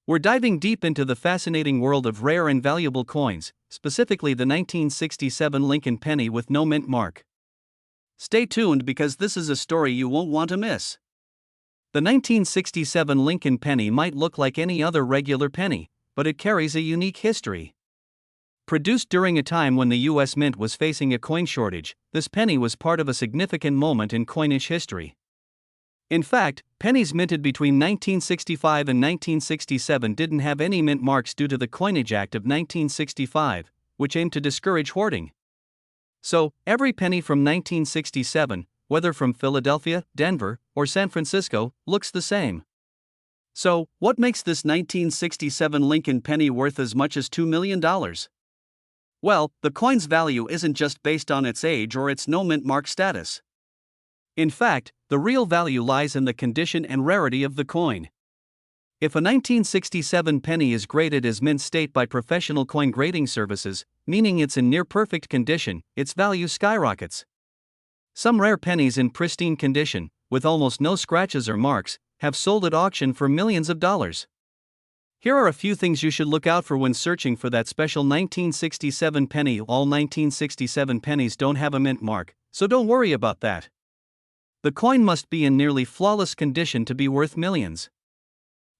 We're diving deep into the fascinating world of rare and valuable coins, specifically the 1967 Lincoln penny with no mint mark. Stay tuned because this is a story you won't want to miss. The 1967 Lincoln penny might look like any other regular penny, but it carries a unique history. Produced during a time when the U.S. Mint was facing a coin shortage, this penny was part of a significant moment in coinage history. In fact, pennies minted between 1965 and 1967 didn't have any mint marks due to the Coinage Act of 1965, which aimed to discourage hoarding. So, every penny from 1967, whether from Philadelphia, Denver, or San Francisco, looks the same. So, what makes this 1967 Lincoln penny worth as much as $2 million? Well, the coin's value isn't just based on its age or its no mint mark status. In fact, the real value lies in the condition and rarity of the coin. If a 1967 penny is graded as mint state by professional coin grading services, meaning it's in near-perfect condition, its value skyrockets. Some rare pennies in pristine condition, with almost no scratches or marks, have sold at auction for millions of dollars. Here are a few things you should look out for when searching for that special 1967 penny. All 1967 pennies don't have a mint mark, so don't worry about that. The coin must be in nearly flawless condition to be worth millions.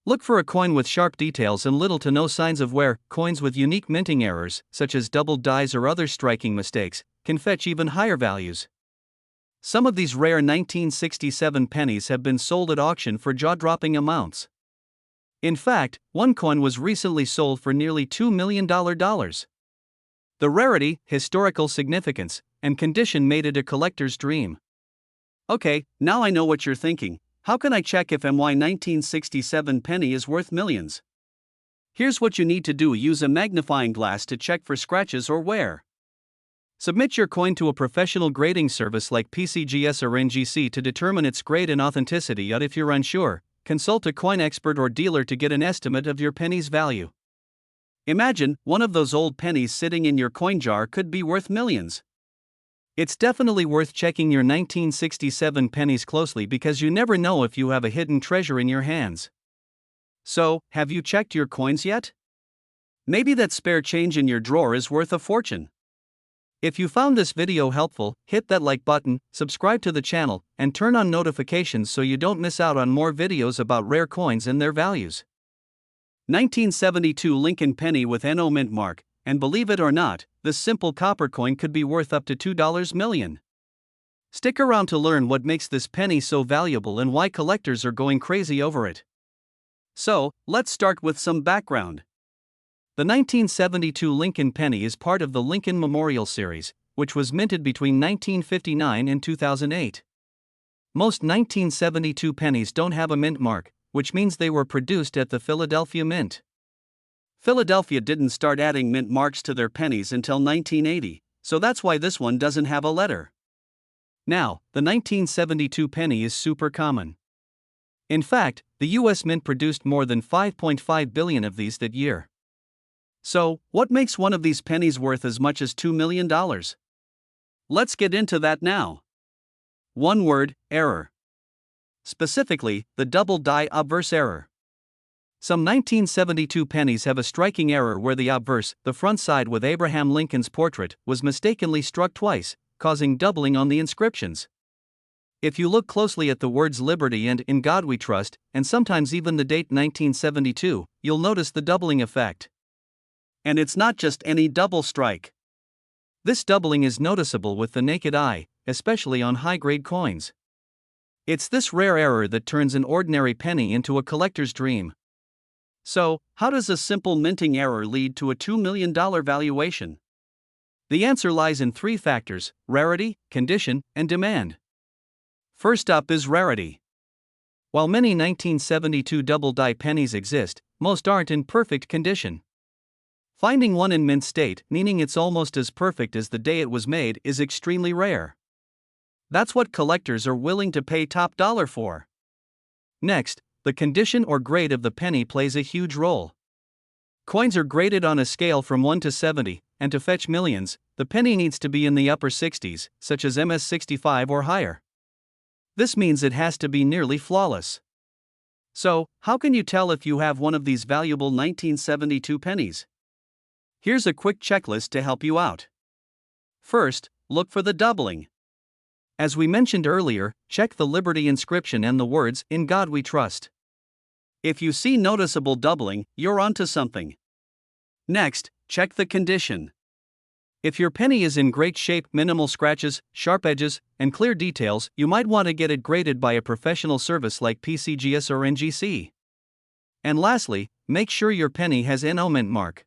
Look for a coin with sharp details and little to no signs of wear. Coins with unique minting errors, such as doubled dies or other striking mistakes, can fetch even higher values. Some of these rare 1967 pennies have been sold at auction for jaw-dropping amounts. In fact, one coin was recently sold for nearly $2 million. The rarity, historical significance, and condition made it a collector's dream. Okay, now I know what you're thinking. How can I check if my 1967 penny is worth millions? Here's what you need to do: use a magnifying glass to check for scratches or wear. Submit your coin to a professional grading service like PCGS or NGC to determine its grade and authenticity. If you're unsure, consult a coin expert or dealer to get an estimate of your penny's value. Imagine, one of those old pennies sitting in your coin jar could be worth millions. It's definitely worth checking your 1967 pennies closely because you never know if you have a hidden treasure in your hands. So, have you checked your coins yet? Maybe that spare change in your drawer is worth a fortune. If you found this video helpful, hit that like button, subscribe to the channel, and turn on notifications so you don't miss out on more videos about rare coins and their values. 1972 Lincoln penny with no mint mark. And believe it or not, this simple copper coin could be worth up to $2 million. Stick around to learn what makes this penny so valuable and why collectors are going crazy over it. So, let's start with some background. The 1972 Lincoln penny is part of the Lincoln Memorial Series, which was minted between 1959 and 2008. Most 1972 pennies don't have a mint mark, which means they were produced at the Philadelphia Mint. Philadelphia didn't start adding mint marks to their pennies until 1980, so that's why this one doesn't have a letter. Now, the 1972 penny is super common. In fact, the U.S. Mint produced more than 5.5 billion of these that year. So, what makes one of these pennies worth as much as $2 million? Let's get into that now. One word: error. Specifically, the double die obverse error. Some 1972 pennies have a striking error where the obverse, the front side with Abraham Lincoln's portrait, was mistakenly struck twice, causing doubling on the inscriptions. If you look closely at the words Liberty and In God We Trust, and sometimes even the date 1972, you'll notice the doubling effect. And it's not just any double strike. This doubling is noticeable with the naked eye, especially on high-grade coins. It's this rare error that turns an ordinary penny into a collector's dream. So, how does a simple minting error lead to a $2 million valuation? The answer lies in three factors: rarity, condition, and demand. First up is rarity. While many 1972 double-die pennies exist, most aren't in perfect condition. Finding one in mint state, meaning it's almost as perfect as the day it was made, is extremely rare. That's what collectors are willing to pay top dollar for. Next, the condition or grade of the penny plays a huge role. Coins are graded on a scale from 1 to 70, and to fetch millions, the penny needs to be in the upper 60s, such as MS-65 or higher. This means it has to be nearly flawless. So, how can you tell if you have one of these valuable 1972 pennies? Here's a quick checklist to help you out. First, look for the doubling. As we mentioned earlier, check the Liberty inscription and the words, "In God We Trust." If you see noticeable doubling, you're onto something. Next, check the condition. If your penny is in great shape, minimal scratches, sharp edges, and clear details, you might want to get it graded by a professional service like PCGS or NGC. And lastly, make sure your penny has no mint mark.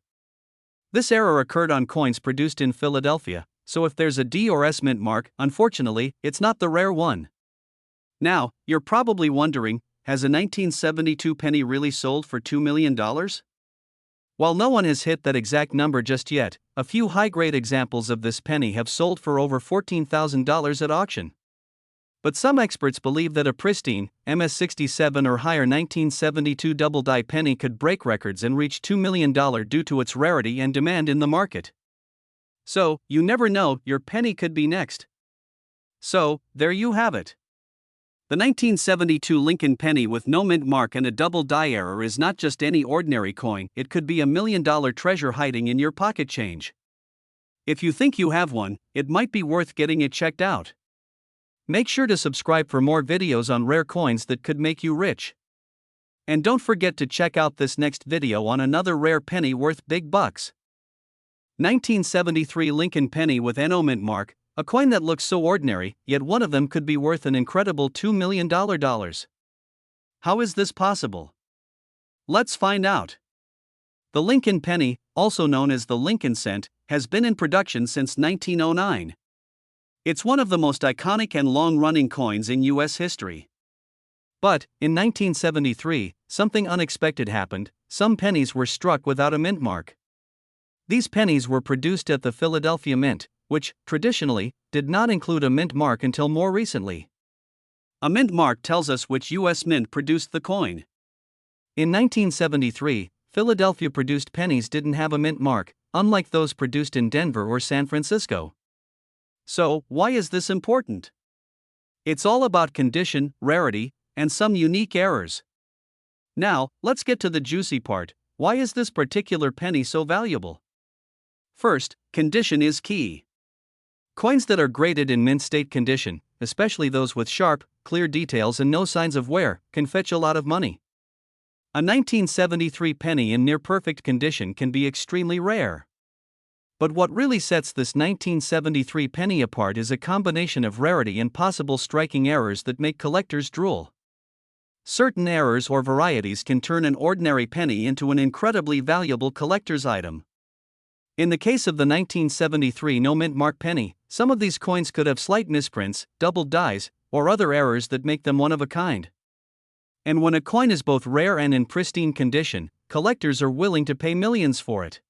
This error occurred on coins produced in Philadelphia, so if there's a D or S mint mark, unfortunately, it's not the rare one. Now, you're probably wondering, has a 1972 penny really sold for $2 million? While no one has hit that exact number just yet, a few high-grade examples of this penny have sold for over $14,000 at auction. But some experts believe that a pristine, MS67 or higher 1972 double-die penny could break records and reach $2 million due to its rarity and demand in the market. So, you never know, your penny could be next. So, there you have it. The 1972 Lincoln penny with no mint mark and a double die error is not just any ordinary coin, it could be $1 million treasure hiding in your pocket change. If you think you have one, it might be worth getting it checked out. Make sure to subscribe for more videos on rare coins that could make you rich. And don't forget to check out this next video on another rare penny worth big bucks. 1973 Lincoln penny with no mint mark, a coin that looks so ordinary, yet one of them could be worth an incredible $2 million. How is this possible? Let's find out. The Lincoln penny, also known as the Lincoln cent, has been in production since 1909. It's one of the most iconic and long-running coins in U.S. history. But, in 1973, something unexpected happened. Some pennies were struck without a mint mark. These pennies were produced at the Philadelphia Mint, which, traditionally, did not include a mint mark until more recently. A mint mark tells us which U.S. mint produced the coin. In 1973, Philadelphia produced pennies didn't have a mint mark, unlike those produced in Denver or San Francisco. So, why is this important? It's all about condition, rarity, and some unique errors. Now, let's get to the juicy part. Why is this particular penny so valuable? First, condition is key. Coins that are graded in mint state condition, especially those with sharp, clear details and no signs of wear, can fetch a lot of money. A 1973 penny in near-perfect condition can be extremely rare. But what really sets this 1973 penny apart is a combination of rarity and possible striking errors that make collectors drool. Certain errors or varieties can turn an ordinary penny into an incredibly valuable collector's item. In the case of the 1973 no mint mark penny, some of these coins could have slight misprints, doubled dies, or other errors that make them one of a kind. And when a coin is both rare and in pristine condition, collectors are willing to pay millions for it.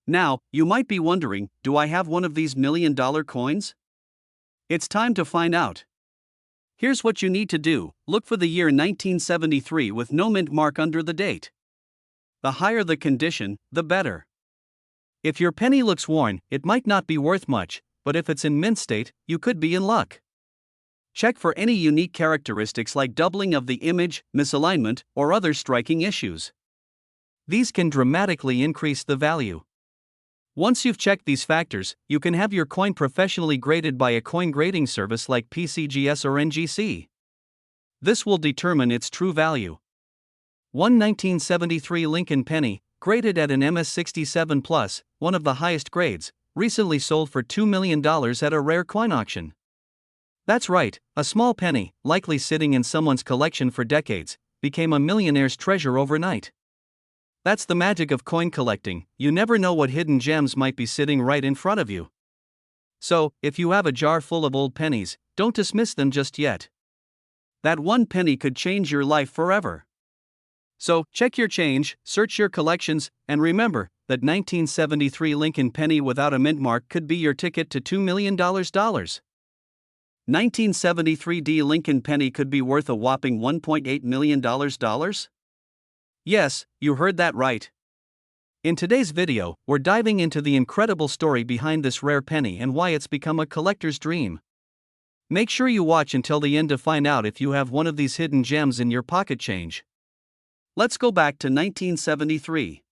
Now, you might be wondering, do I have one of these $1 million coins? It's time to find out. Here's what you need to do: look for the year 1973 with no mint mark under the date. The higher the condition, the better. If your penny looks worn, it might not be worth much, but if it's in mint state, you could be in luck. Check for any unique characteristics like doubling of the image, misalignment, or other striking issues. These can dramatically increase the value. Once you've checked these factors, you can have your coin professionally graded by a coin grading service like PCGS or NGC. This will determine its true value. One 1973 Lincoln penny, graded at an MS67+, one of the highest grades, recently sold for $2 million at a rare coin auction. That's right, a small penny, likely sitting in someone's collection for decades, became a millionaire's treasure overnight. That's the magic of coin collecting. You never know what hidden gems might be sitting right in front of you. So, if you have a jar full of old pennies, don't dismiss them just yet. That one penny could change your life forever. So, check your change, search your collections, and remember that 1973 Lincoln penny without a mint mark could be your ticket to $2 million. 1973 D Lincoln penny could be worth a whopping $1.8 million. Yes, you heard that right. In today's video, we're diving into the incredible story behind this rare penny and why it's become a collector's dream. Make sure you watch until the end to find out if you have one of these hidden gems in your pocket change. Let's go back to 1973.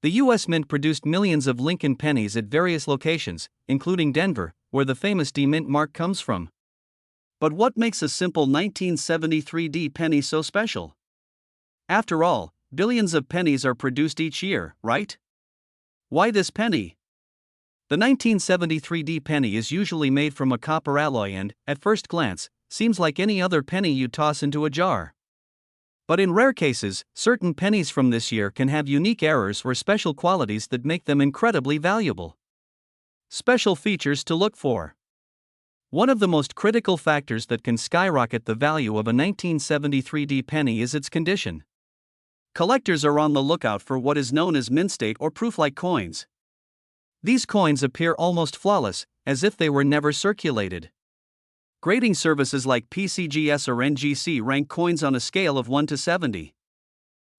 The U.S. Mint produced millions of Lincoln pennies at various locations, including Denver, where the famous D Mint mark comes from. But what makes a simple 1973 D penny so special? After all, billions of pennies are produced each year, right? Why this penny? The 1973 D penny is usually made from a copper alloy and, at first glance, seems like any other penny you toss into a jar. But in rare cases, certain pennies from this year can have unique errors or special qualities that make them incredibly valuable. Special features to look for. One of the most critical factors that can skyrocket the value of a 1973 D penny is its condition. Collectors are on the lookout for what is known as mint state or proof-like coins. These coins appear almost flawless, as if they were never circulated. Grading services like PCGS or NGC rank coins on a scale of 1 to 70.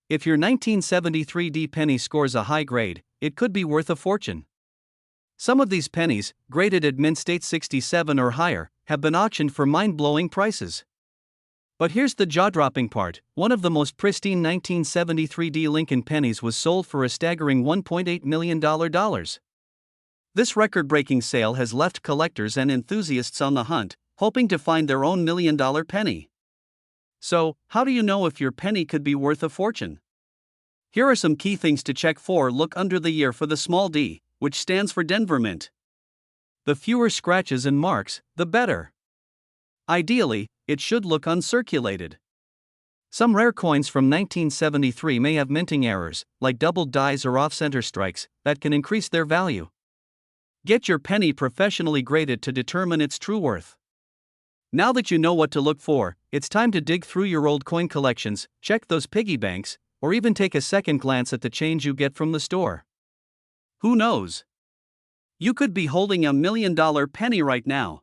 If your 1973 D penny scores a high grade, it could be worth a fortune. Some of these pennies, graded at mint state 67 or higher, have been auctioned for mind-blowing prices. But here's the jaw-dropping part: one of the most pristine 1973 D Lincoln pennies was sold for a staggering $1.8 million. This record-breaking sale has left collectors and enthusiasts on the hunt, hoping to find their own million-dollar penny. So, how do you know if your penny could be worth a fortune? Here are some key things to check for. Look under the year for the small d, which stands for Denver Mint. The fewer scratches and marks, the better. Ideally, it should look uncirculated. Some rare coins from 1973 may have minting errors, like doubled dies or off-center strikes, that can increase their value. Get your penny professionally graded to determine its true worth. Now that you know what to look for, it's time to dig through your old coin collections, check those piggy banks, or even take a second glance at the change you get from the store. Who knows? You could be holding a $1 million penny right now.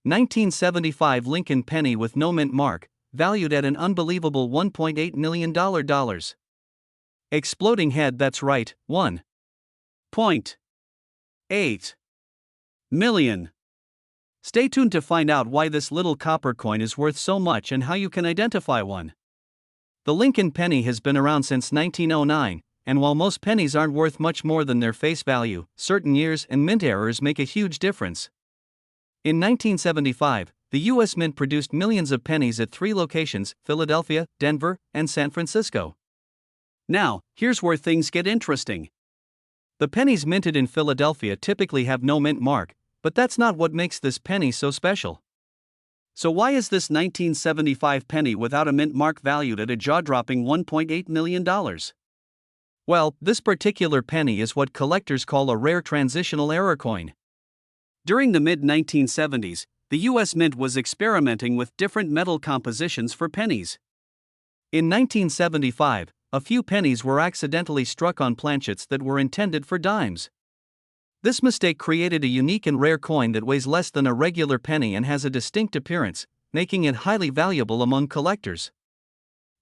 1975 Lincoln penny with no mint mark, valued at an unbelievable $1.8 million. Exploding head, that's right, $1.8 million. Stay tuned to find out why this little copper coin is worth so much and how you can identify one. The Lincoln penny has been around since 1909, and while most pennies aren't worth much more than their face value, certain years and mint errors make a huge difference. In 1975, the U.S. Mint produced millions of pennies at 3 locations: Philadelphia, Denver, and San Francisco. Now, here's where things get interesting. The pennies minted in Philadelphia typically have no mint mark, but that's not what makes this penny so special. So why is this 1975 penny without a mint mark valued at a jaw-dropping $1.8 million? Well, this particular penny is what collectors call a rare transitional error coin. During the mid-1970s, the U.S. Mint was experimenting with different metal compositions for pennies. In 1975, a few pennies were accidentally struck on planchets that were intended for dimes. This mistake created a unique and rare coin that weighs less than a regular penny and has a distinct appearance, making it highly valuable among collectors.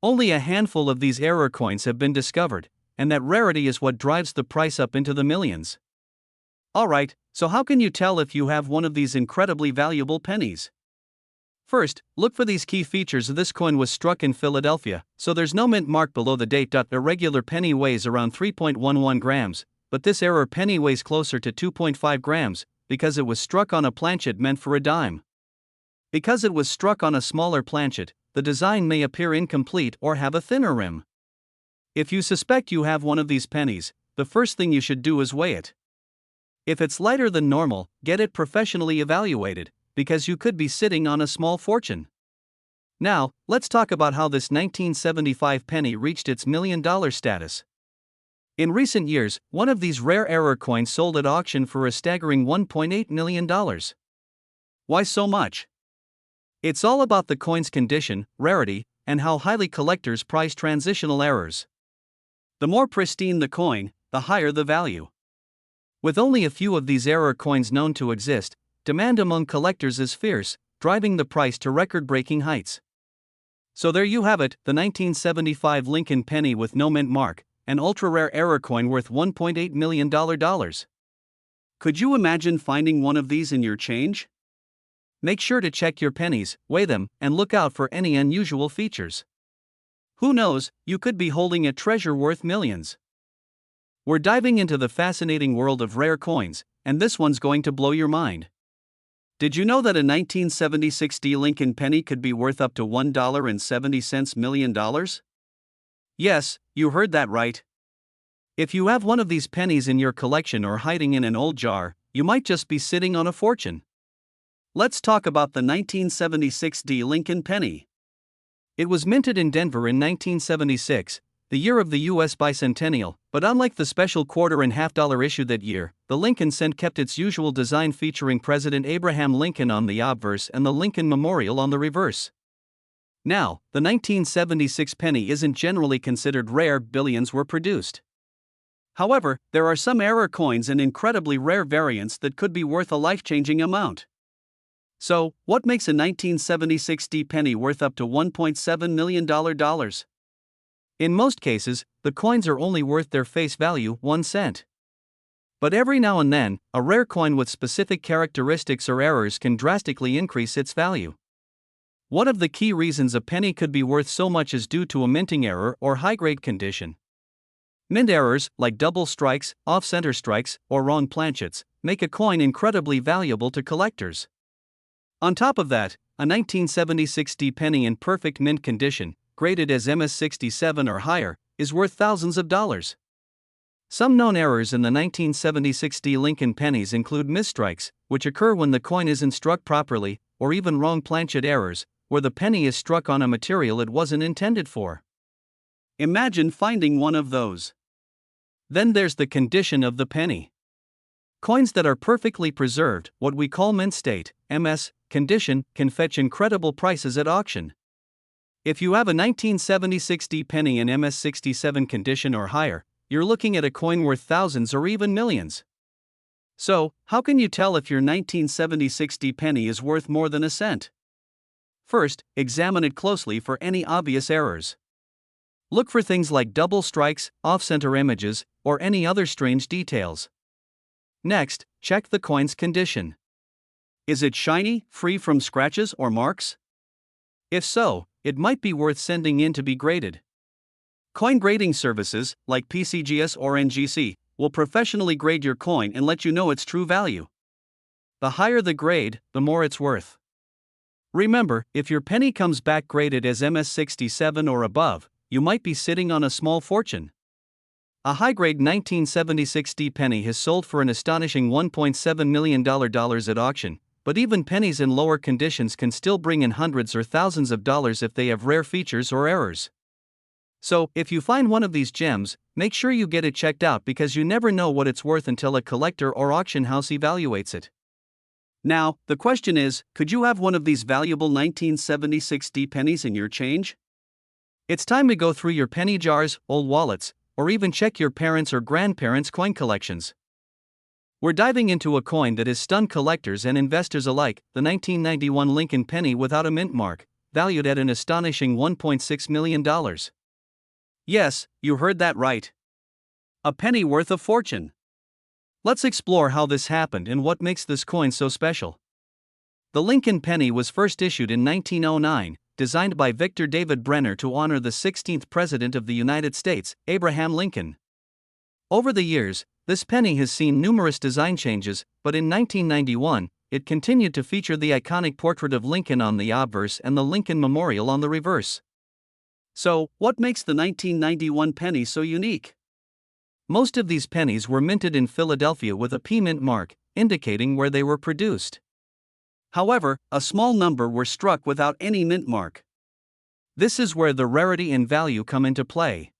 Only a handful of these error coins have been discovered, and that rarity is what drives the price up into the millions. Alright, so how can you tell if you have one of these incredibly valuable pennies? First, look for these key features. This coin was struck in Philadelphia, so there's no mint mark below the date. A regular penny weighs around 3.11 grams, but this error penny weighs closer to 2.5 grams, because it was struck on a planchet meant for a dime. Because it was struck on a smaller planchet, the design may appear incomplete or have a thinner rim. If you suspect you have one of these pennies, the first thing you should do is weigh it. If it's lighter than normal, get it professionally evaluated, because you could be sitting on a small fortune. Now, let's talk about how this 1975 penny reached its $1 million status. In recent years, one of these rare error coins sold at auction for a staggering $1.8 million. Why so much? It's all about the coin's condition, rarity, and how highly collectors price transitional errors. The more pristine the coin, the higher the value. With only a few of these error coins known to exist, demand among collectors is fierce, driving the price to record-breaking heights. So there you have it, the 1975 Lincoln penny with no mint mark, an ultra-rare error coin worth $1.8 million. Could you imagine finding one of these in your change? Make sure to check your pennies, weigh them, and look out for any unusual features. Who knows, you could be holding a treasure worth millions. We're diving into the fascinating world of rare coins, and this one's going to blow your mind. Did you know that a 1976 D Lincoln penny could be worth up to $1.70 million? Yes, you heard that right. If you have one of these pennies in your collection or hiding in an old jar, you might just be sitting on a fortune. Let's talk about the 1976 D Lincoln penny. It was minted in Denver in 1976, the year of the U.S. bicentennial, but unlike the special quarter and half-dollar issue that year, the Lincoln cent kept its usual design featuring President Abraham Lincoln on the obverse and the Lincoln Memorial on the reverse. Now, the 1976 penny isn't generally considered rare. Billions were produced. However, there are some error coins and incredibly rare variants that could be worth a life-changing amount. So, what makes a 1976 D penny worth up to $1.7 million? In most cases, the coins are only worth their face value, 1 cent. But every now and then, a rare coin with specific characteristics or errors can drastically increase its value. One of the key reasons a penny could be worth so much is due to a minting error or high-grade condition. Mint errors, like double strikes, off-center strikes, or wrong planchets, make a coin incredibly valuable to collectors. On top of that, a 1976 D penny in perfect mint condition, graded as MS-67 or higher, is worth thousands of dollars. Some known errors in the 1976 D Lincoln pennies include misstrikes, which occur when the coin isn't struck properly, or even wrong planchet errors, where the penny is struck on a material it wasn't intended for. Imagine finding one of those. Then there's the condition of the penny. Coins that are perfectly preserved, what we call mint state, MS, condition, can fetch incredible prices at auction. If you have a 1976 D penny in MS-67 condition or higher, you're looking at a coin worth thousands or even millions. So, how can you tell if your 1976 D penny is worth more than a cent? First, examine it closely for any obvious errors. Look for things like double strikes, off-center images, or any other strange details. Next, check the coin's condition. Is it shiny, free from scratches or marks? If so, it might be worth sending in to be graded. Coin grading services, like PCGS or NGC, will professionally grade your coin and let you know its true value. The higher the grade, the more it's worth. Remember, if your penny comes back graded as MS-67 or above, you might be sitting on a small fortune. A high-grade 1976 D penny has sold for an astonishing $1.7 million at auction, but even pennies in lower conditions can still bring in hundreds or thousands of dollars if they have rare features or errors. So, if you find one of these gems, make sure you get it checked out because you never know what it's worth until a collector or auction house evaluates it. Now, the question is, could you have one of these valuable 1976 D pennies in your change? It's time to go through your penny jars, old wallets, or even check your parents' or grandparents' coin collections. We're diving into a coin that has stunned collectors and investors alike, the 1991 Lincoln penny without a mint mark, valued at an astonishing $1.6 million. Yes, you heard that right. A penny worth a fortune. Let's explore how this happened and what makes this coin so special. The Lincoln penny was first issued in 1909, designed by Victor David Brenner to honor the 16th President of the United States, Abraham Lincoln. Over the years, this penny has seen numerous design changes, but in 1991, it continued to feature the iconic portrait of Lincoln on the obverse and the Lincoln Memorial on the reverse. So, what makes the 1991 penny so unique? Most of these pennies were minted in Philadelphia with a P mint mark, indicating where they were produced. However, a small number were struck without any mint mark. This is where the rarity and value come into play.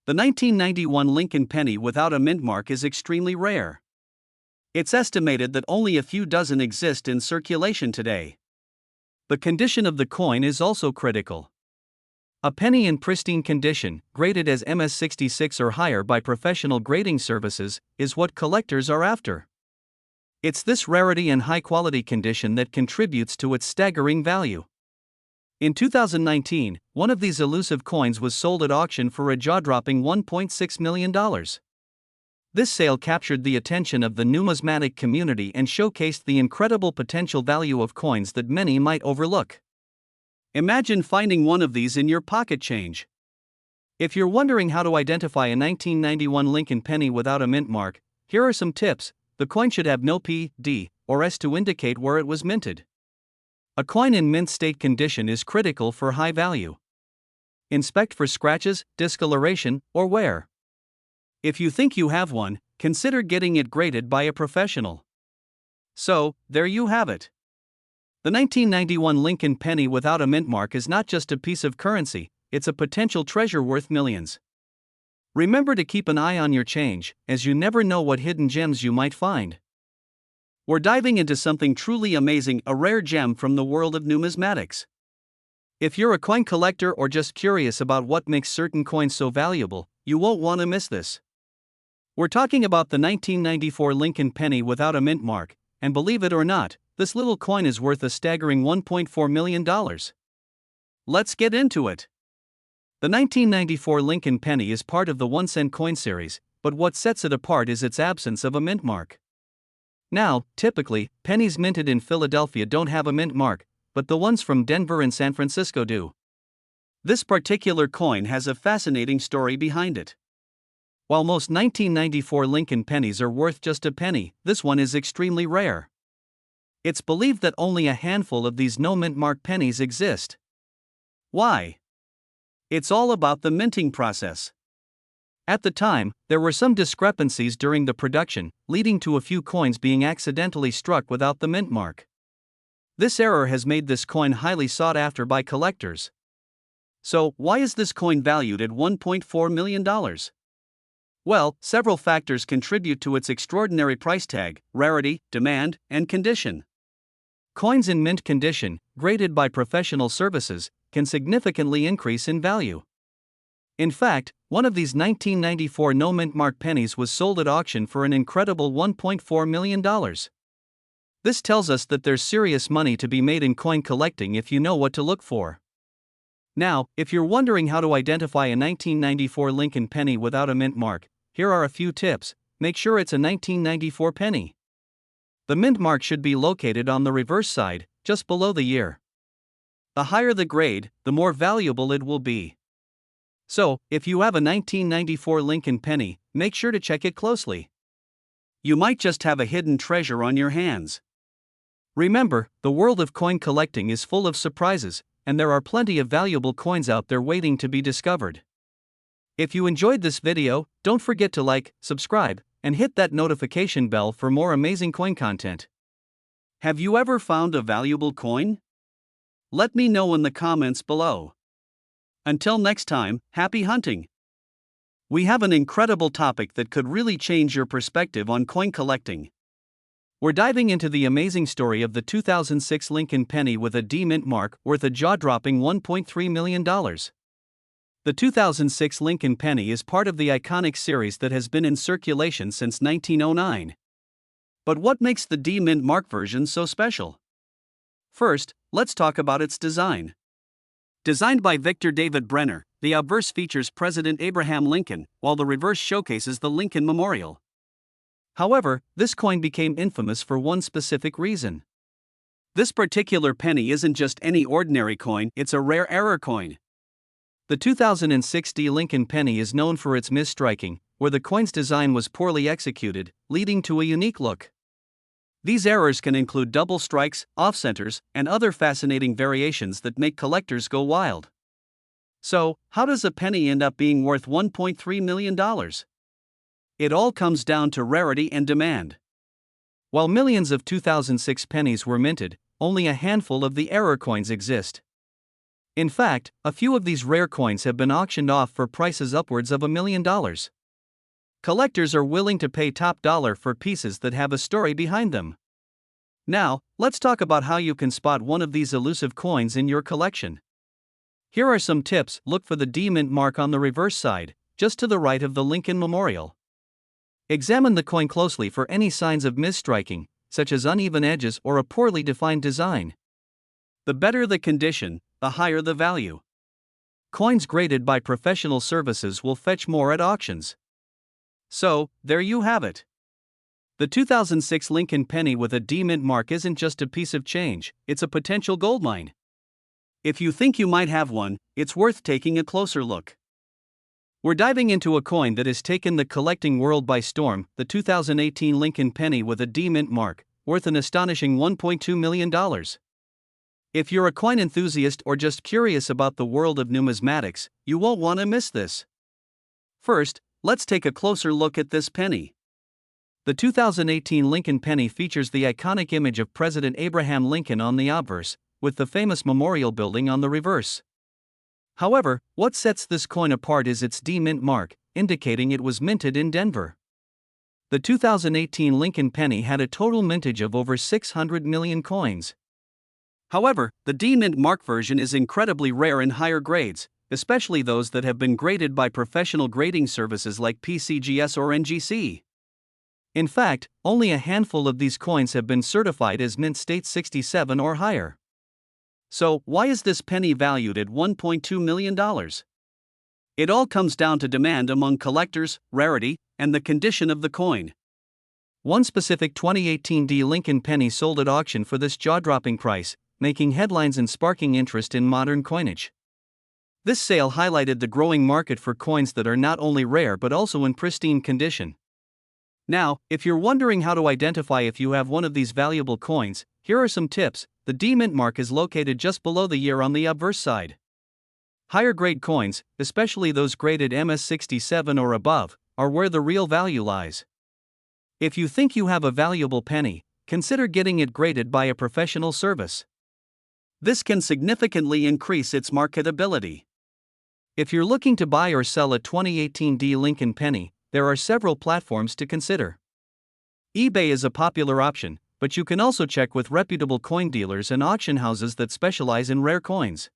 The 1991 Lincoln penny without a mint mark is extremely rare. It's estimated that only a few dozen exist in circulation today. The condition of the coin is also critical. A penny in pristine condition, graded as MS-66 or higher by professional grading services, is what collectors are after. It's this rarity and high-quality condition that contributes to its staggering value. In 2019, one of these elusive coins was sold at auction for a jaw-dropping $1.6 million. This sale captured the attention of the numismatic community and showcased the incredible potential value of coins that many might overlook. Imagine finding one of these in your pocket change. If you're wondering how to identify a 1991 Lincoln penny without a mint mark, here are some tips. The coin should have no P, D, or S to indicate where it was minted. A coin in mint state condition is critical for high value. Inspect for scratches, discoloration, or wear. If you think you have one, consider getting it graded by a professional. So, there you have it. The 1991 Lincoln penny without a mint mark is not just a piece of currency, it's a potential treasure worth millions. Remember to keep an eye on your change, as you never know what hidden gems you might find. We're diving into something truly amazing, a rare gem from the world of numismatics. If you're a coin collector or just curious about what makes certain coins so valuable, you won't want to miss this. We're talking about the 1994 Lincoln penny without a mint mark, and believe it or not, this little coin is worth a staggering $1.4 million. Let's get into it. The 1994 Lincoln penny is part of the 1-cent coin series, but what sets it apart is its absence of a mint mark. Now, typically, pennies minted in Philadelphia don't have a mint mark, but the ones from Denver and San Francisco do. This particular coin has a fascinating story behind it. While most 1994 Lincoln pennies are worth just a penny, this one is extremely rare. It's believed that only a handful of these no mint mark pennies exist. Why? It's all about the minting process. At the time, there were some discrepancies during the production, leading to a few coins being accidentally struck without the mint mark. This error has made this coin highly sought after by collectors. So, why is this coin valued at $1.4 million? Well, several factors contribute to its extraordinary price tag: rarity, demand, and condition. Coins in mint condition, graded by professional services, can significantly increase in value. In fact, one of these 1994 no mint mark pennies was sold at auction for an incredible $1.4 million. This tells us that there's serious money to be made in coin collecting if you know what to look for. Now, if you're wondering how to identify a 1994 Lincoln penny without a mint mark, here are a few tips. Make sure it's a 1994 penny. The mint mark should be located on the reverse side, just below the year. The higher the grade, the more valuable it will be. So, if you have a 1994 Lincoln penny, make sure to check it closely. You might just have a hidden treasure on your hands. Remember, the world of coin collecting is full of surprises, and there are plenty of valuable coins out there waiting to be discovered. If you enjoyed this video, don't forget to like, subscribe, and hit that notification bell for more amazing coin content. Have you ever found a valuable coin? Let me know in the comments below. Until next time, happy hunting! We have an incredible topic that could really change your perspective on coin collecting. We're diving into the amazing story of the 2006 Lincoln penny with a D mint mark worth a jaw-dropping $1.3 million. The 2006 Lincoln penny is part of the iconic series that has been in circulation since 1909. But what makes the D mint mark version so special? First, let's talk about its design. Designed by Victor David Brenner, the obverse features President Abraham Lincoln, while the reverse showcases the Lincoln Memorial. However, this coin became infamous for one specific reason. This particular penny isn't just any ordinary coin, it's a rare error coin. The 2006 D Lincoln penny is known for its misstriking, where the coin's design was poorly executed, leading to a unique look. These errors can include double strikes, off-centers, and other fascinating variations that make collectors go wild. So, how does a penny end up being worth $1.3 million? It all comes down to rarity and demand. While millions of 2006 pennies were minted, only a handful of the error coins exist. In fact, a few of these rare coins have been auctioned off for prices upwards of $1 million. Collectors are willing to pay top dollar for pieces that have a story behind them. Now, let's talk about how you can spot one of these elusive coins in your collection. Here are some tips. Look for the D mint mark on the reverse side, just to the right of the Lincoln Memorial. Examine the coin closely for any signs of misstriking, such as uneven edges or a poorly defined design. The better the condition, the higher the value. Coins graded by professional services will fetch more at auctions. So, there you have it. The 2006 Lincoln penny with a D mint mark isn't just a piece of change, it's a potential goldmine. If you think you might have one, it's worth taking a closer look. We're diving into a coin that has taken the collecting world by storm, the 2018 Lincoln penny with a D mint mark, worth an astonishing $1.2 million. If you're a coin enthusiast or just curious about the world of numismatics, you won't want to miss this. First, let's take a closer look at this penny. The 2018 Lincoln penny features the iconic image of President Abraham Lincoln on the obverse, with the famous memorial building on the reverse. However, what sets this coin apart is its D mint mark, indicating it was minted in Denver. The 2018 Lincoln penny had a total mintage of over 600 million coins. However, the D mint mark version is incredibly rare in higher grades, especially those that have been graded by professional grading services like PCGS or NGC. In fact, only a handful of these coins have been certified as mint state 67 or higher. So, why is this penny valued at $1.2 million? It all comes down to demand among collectors, rarity, and the condition of the coin. One specific 2018 D Lincoln penny sold at auction for this jaw-dropping price, making headlines and sparking interest in modern coinage. This sale highlighted the growing market for coins that are not only rare but also in pristine condition. Now, if you're wondering how to identify if you have one of these valuable coins, here are some tips. The D mint mark is located just below the year on the obverse side. Higher grade coins, especially those graded MS67 or above, are where the real value lies. If you think you have a valuable penny, consider getting it graded by a professional service. This can significantly increase its marketability. If you're looking to buy or sell a 2018 D Lincoln penny, there are several platforms to consider. eBay is a popular option, but you can also check with reputable coin dealers and auction houses that specialize in rare coins.